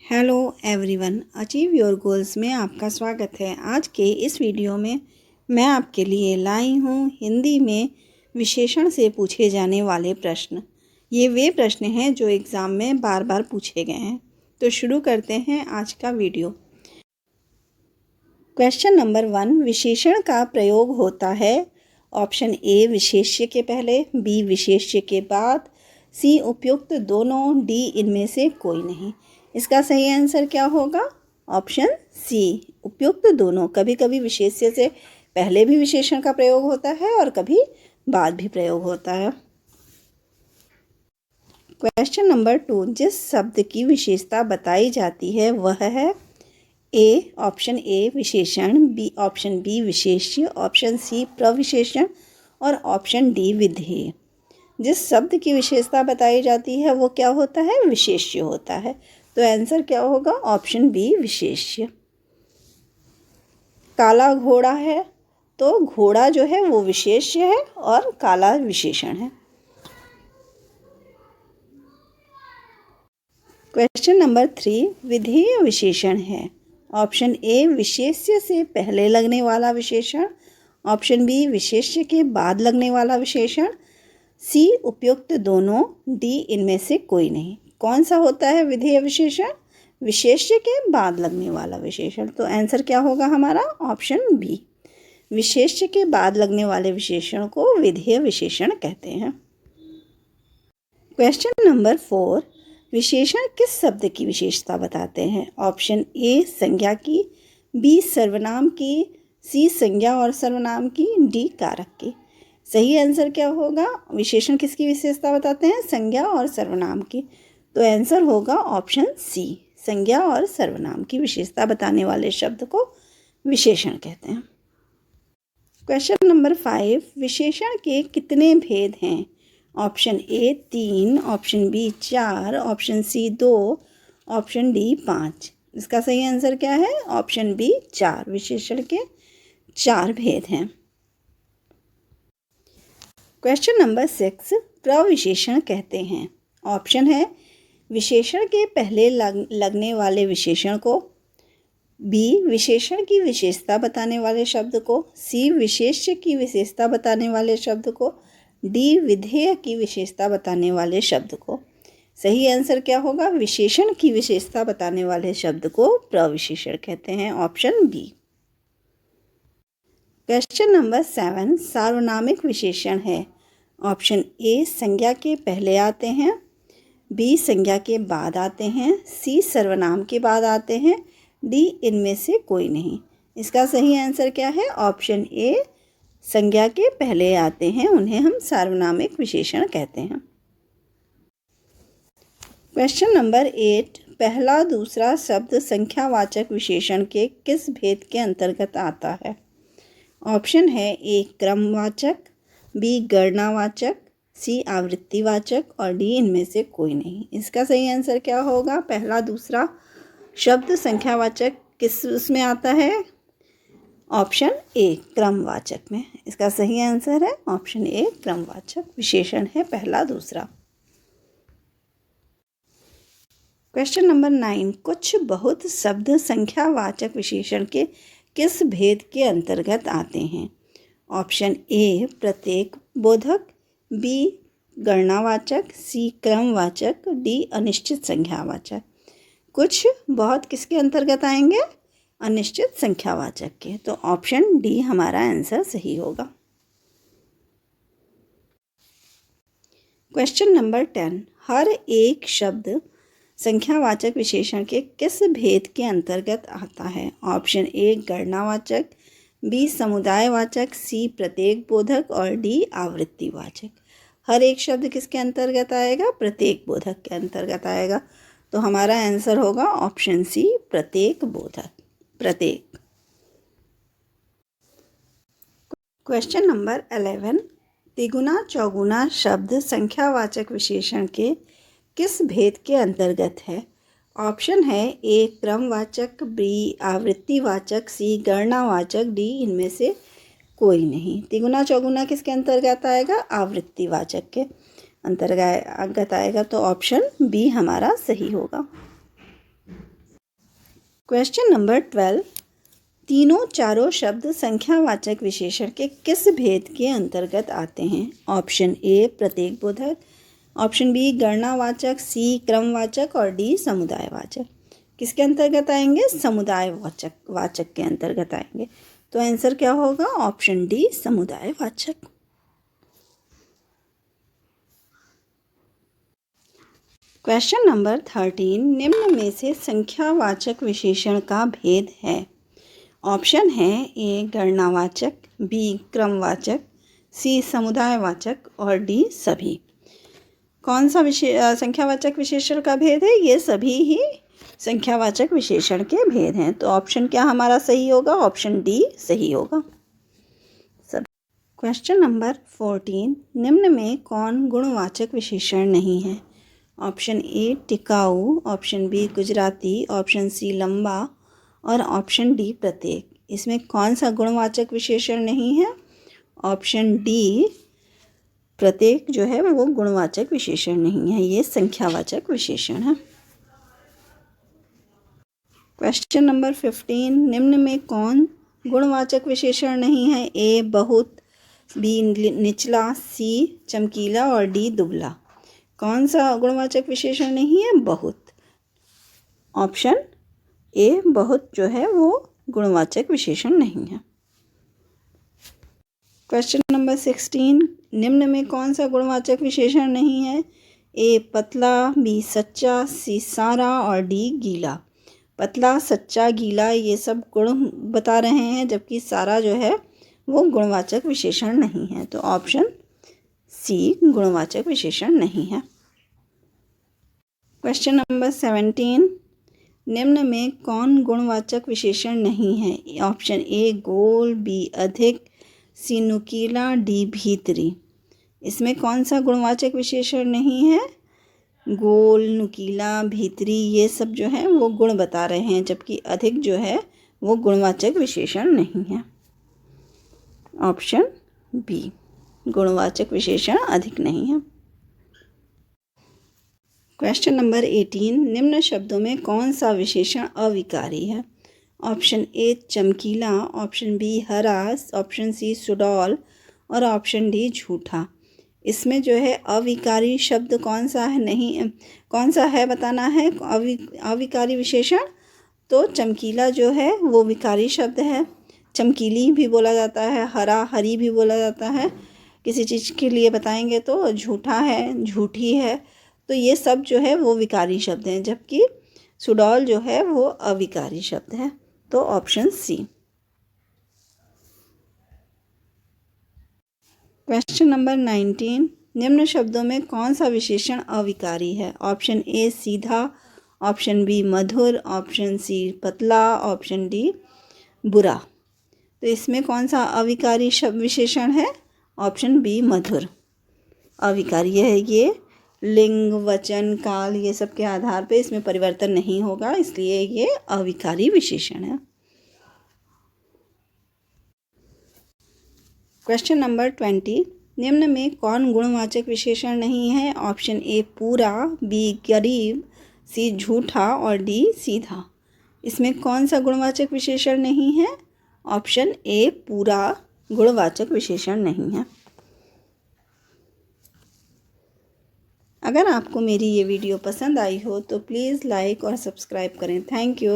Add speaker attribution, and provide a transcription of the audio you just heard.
Speaker 1: Hello everyone, achieve your goals में आपका स्वागत है। आज के इस वीडियो में मैं आपके लिए लाई हूँ हिंदी में विशेषण से पूछे जाने वाले प्रश्न। ये वे प्रश्न हैं जो एग्ज़ाम में बार बार पूछे गए हैं। तो शुरू करते हैं आज का वीडियो। क्वेश्चन नंबर 1, विशेषण का प्रयोग होता है ऑप्शन ए विशेष्य के पहले, बी विशेष्य के बाद, सी उपयुक्त दोनों, डी इनमें से कोई नहीं। इसका सही आंसर क्या होगा? ऑप्शन सी उपयुक्त दोनों। कभी कभी विशेष्य से पहले भी विशेषण का प्रयोग होता है और कभी बाद भी प्रयोग होता है। क्वेश्चन नंबर 2, जिस शब्द की विशेषता बताई जाती है वह है ए ऑप्शन ए विशेषण, बी ऑप्शन बी विशेष्य, ऑप्शन सी प्रविशेषण और ऑप्शन डी विधेय। जिस शब्द की विशेषता बताई जाती है वो क्या होता है? विशेष्य होता है। तो आंसर क्या होगा? ऑप्शन बी विशेष्य। काला घोड़ा है तो घोड़ा जो है वो विशेष्य है और काला विशेषण है। क्वेश्चन नंबर 3, विधेय विशेषण है ऑप्शन ए विशेष्य से पहले लगने वाला विशेषण, ऑप्शन बी विशेष्य के बाद लगने वाला विशेषण, सी उपयुक्त दोनों, डी इनमें से कोई नहीं। कौन सा होता है विधेय विशेषण? विशेष्य के बाद लगने वाला विशेषण। तो आंसर क्या होगा हमारा? Option B. विशेष्य के बाद लगने वाले विशेषण को विधेय विशेषण कहते हैं। क्वेश्चन नंबर 4, विशेषण किस शब्द की विशेषता बताते हैं? ऑप्शन ए संज्ञा की, बी सर्वनाम की, सी संज्ञा और सर्वनाम की, डी कारक की। सही आंसर क्या होगा? विशेषण किसकी विशेषता बताते हैं? संज्ञा और सर्वनाम की। तो आंसर होगा ऑप्शन सी, संज्ञा और सर्वनाम की विशेषता बताने वाले शब्द को विशेषण कहते हैं। क्वेश्चन नंबर 5, विशेषण के कितने भेद हैं? Option A 3, option B 4, option C 2, option D 5। इसका सही आंसर क्या है? Option B 4। विशेषण के 4 भेद हैं। क्वेश्चन नंबर 6, प्रविशेषण कहते हैं। ऑप्शन है विशेषण के पहले लगने वाले विशेषण को, बी विशेषण की विशेषता बताने वाले शब्द को, सी विशेष्य की विशेषता बताने वाले शब्द को, डी विधेय की विशेषता बताने वाले शब्द को। सही आंसर क्या होगा? विशेषण की विशेषता बताने वाले शब्द को प्रविशेषण कहते हैं, ऑप्शन बी। क्वेश्चन नंबर 7, सार्वनामिक विशेषण है। ऑप्शन ए संज्ञा के पहले आते हैं, बी संज्ञा के बाद आते हैं, सी सर्वनाम के बाद आते हैं, डी इनमें से कोई नहीं। इसका सही आंसर क्या है? ऑप्शन ए संज्ञा के पहले आते हैं, उन्हें हम सार्वनामिक विशेषण कहते हैं। क्वेश्चन नंबर 8, पहला दूसरा शब्द संख्यावाचक विशेषण के किस भेद के अंतर्गत आता है? ऑप्शन है ए क्रमवाचक, बी गणनावाचक, सी आवृत्तिवाचक और डी इनमें से कोई नहीं। इसका सही आंसर क्या होगा? पहला दूसरा शब्द संख्यावाचक किस उसमें आता है? ऑप्शन ए क्रमवाचक में। इसका सही आंसर है ऑप्शन ए क्रमवाचक विशेषण है पहला दूसरा। क्वेश्चन नंबर 9, कुछ बहुत शब्द संख्यावाचक विशेषण के किस भेद के अंतर्गत आते हैं? ऑप्शन ए प्रत्येक बोधक, बी गणनावाचक, सी क्रमवाचक, डी अनिश्चित संख्यावाचक। कुछ बहुत किसके अंतर्गत आएंगे? अनिश्चित संख्यावाचक के। तो ऑप्शन डी हमारा आंसर सही होगा। क्वेश्चन नंबर 10, हर एक शब्द संख्यावाचक विशेषण के किस भेद के अंतर्गत आता है? ऑप्शन ए गणनावाचक, बी समुदायवाचक, सी प्रत्येक बोधक और डी आवृत्तिवाचक। हर एक शब्द किसके अंतर्गत आएगा? प्रत्येक बोधक के अंतर्गत आएगा। तो हमारा आंसर होगा ऑप्शन सी प्रत्येक बोधक, प्रत्येक। क्वेश्चन नंबर 11, तिगुना चौगुना शब्द संख्यावाचक विशेषण के किस भेद के अंतर्गत है? ऑप्शन है ए क्रमवाचक, बी आवृत्तिवाचक, सी गणनावाचक, डी इनमें से कोई नहीं। तिगुना चौगुना किसके अंतर्गत आएगा? आवृत्तिवाचक के अंतर्गत आएगा। तो ऑप्शन बी हमारा सही होगा। क्वेश्चन नंबर 12, तीनों चारों शब्द संख्यावाचक विशेषण के किस भेद के अंतर्गत आते हैं? ऑप्शन ए प्रतीक बोधक, ऑप्शन बी गणनावाचक, सी क्रमवाचक और डी समुदायवाचक। किसके अंतर्गत आएंगे? समुदायवाचक के अंतर्गत आएंगे। तो आंसर क्या होगा? ऑप्शन डी समुदायवाचक। क्वेश्चन नंबर 13, निम्न में से संख्यावाचक विशेषण का भेद है। ऑप्शन है ए गणनावाचक, बी क्रमवाचक, सी समुदायवाचक और डी सभी। कौन सा संख्यावाचक विशेषण का भेद है? ये सभी ही संख्यावाचक विशेषण के भेद हैं। तो ऑप्शन क्या हमारा सही होगा? ऑप्शन डी सही होगा। क्वेश्चन नंबर 14, निम्न में कौन गुणवाचक विशेषण नहीं है? ऑप्शन ए टिकाऊ, option B Gujarati, option C लंबा और ऑप्शन डी प्रत्येक। इसमें कौन सा गुणवाचक विशेषण नहीं है? ऑप्शन डी प्रत्येक जो है वो गुणवाचक विशेषण नहीं है, ये संख्यावाचक विशेषण है। क्वेश्चन नंबर 15, निम्न में कौन गुणवाचक विशेषण नहीं है? ए बहुत, बी निचला, सी चमकीला और डी दुबला। कौन सा गुणवाचक विशेषण नहीं है? बहुत। ऑप्शन ए बहुत जो है वो गुणवाचक विशेषण नहीं है। क्वेश्चन नंबर 16, निम्न में कौन सा गुणवाचक विशेषण नहीं है? ए पतला, बी सच्चा, सी सारा और डी गीला। पतला, सच्चा, गीला ये सब गुण बता रहे हैं, जबकि सारा जो है वो गुणवाचक विशेषण नहीं है। तो ऑप्शन सी गुणवाचक विशेषण नहीं है। क्वेश्चन नंबर 17, निम्न में कौन गुणवाचक विशेषण नहीं है? ऑप्शन ए गोल, बी अधिक, सी नुकीला, डी भीतरी। इसमें कौन सा गुणवाचक विशेषण नहीं है? गोल, नुकीला, भीतरी ये सब जो है वो गुण बता रहे हैं, जबकि अधिक जो है वो गुणवाचक विशेषण नहीं है। ऑप्शन बी गुणवाचक विशेषण अधिक नहीं है। क्वेश्चन नंबर 18, निम्न शब्दों में कौन सा विशेषण अविकारी है? ऑप्शन ए चमकीला, ऑप्शन बी हरा, ऑप्शन सी सुडौल और ऑप्शन डी झूठा। इसमें जो है अविकारी शब्द कौन सा है? नहीं, कौन सा है बताना है अविकारी विशेषण। तो चमकीला जो है वो विकारी शब्द है। चमकीली भी बोला जाता है, हरा हरी भी बोला जाता है। किसी चीज़ के लिए बताएंगे तो झूठा है, झूठी है। तो ये सब जो है वो विकारी शब्द हैं, जबकि सुडौल जो है वो अविकारी शब्द है। तो ऑप्शन सी। क्वेश्चन नंबर 19, निम्न शब्दों में कौन सा विशेषण अविकारी है? ऑप्शन ए सीधा, ऑप्शन बी मधुर, ऑप्शन सी पतला, ऑप्शन डी बुरा। तो इसमें कौन सा अविकारी शब्द विशेषण है? ऑप्शन बी मधुर। अविकारी है ये लिंग, वचन, काल ये सब के आधार पे इसमें परिवर्तन नहीं होगा, इसलिए ये अविकारी विशेषण है। क्वेश्चन नंबर 20, निम्न में कौन गुणवाचक विशेषण नहीं है? ऑप्शन ए पूरा, बी गरीब, सी झूठा और डी सीधा। इसमें कौन सा गुणवाचक विशेषण नहीं है? ऑप्शन ए पूरा गुणवाचक विशेषण नहीं है। अगर आपको मेरी ये वीडियो पसंद आई हो तो प्लीज़ लाइक और सब्सक्राइब करें। Thank you.